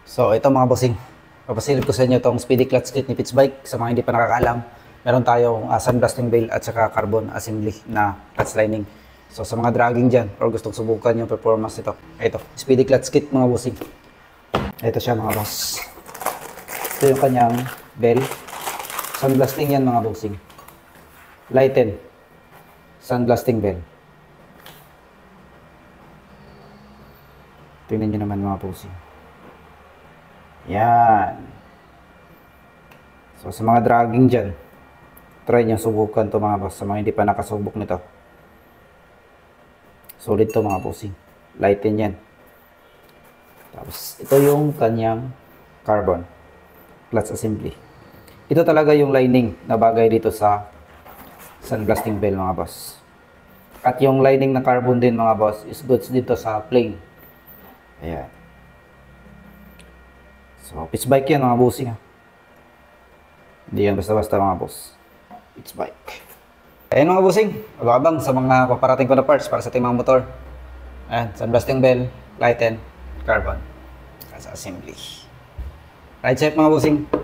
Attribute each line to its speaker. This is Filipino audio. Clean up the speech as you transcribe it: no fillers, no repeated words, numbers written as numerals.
Speaker 1: So ito mga bossing, papasilip ko sa inyo itong speedy clutch kit ni Pitts Bike. Sa mga hindi pa nakakaalam, meron tayong sandblasting bale at saka carbon assembly na clutch lining. So sa mga dragging dyan or gustong subukan yung performance nito, ito, speedy clutch kit mga bossing. Ito siya mga boss. Ito yung kanyang bell. Sandblasting yan mga bossing. Lighten. Sandblasting bell. Tingnan nyo naman mga bossing. Yan. So sa mga dragging dyan, try nyo subukan to mga boss. Sa mga hindi pa nakasubok nito, solid to mga bossing. Lighten yan. Tapos ito yung kanyang carbon clutch assembly. Ito talaga yung lining na bagay dito sa sandblasting bell mga boss. At yung lining na carbon din mga boss is goods dito sa plane. Ayan. So, Pitts Bike yan mga bossing ha. Hindi yan basta-basta mga boss. Pitts Bike. Ayan mga bossing, abang sa mga paparating ko na parts para sa ating mga motor. Ayan, sandblasting bell, lighten, carbon. As assembly. Right side mga bossing.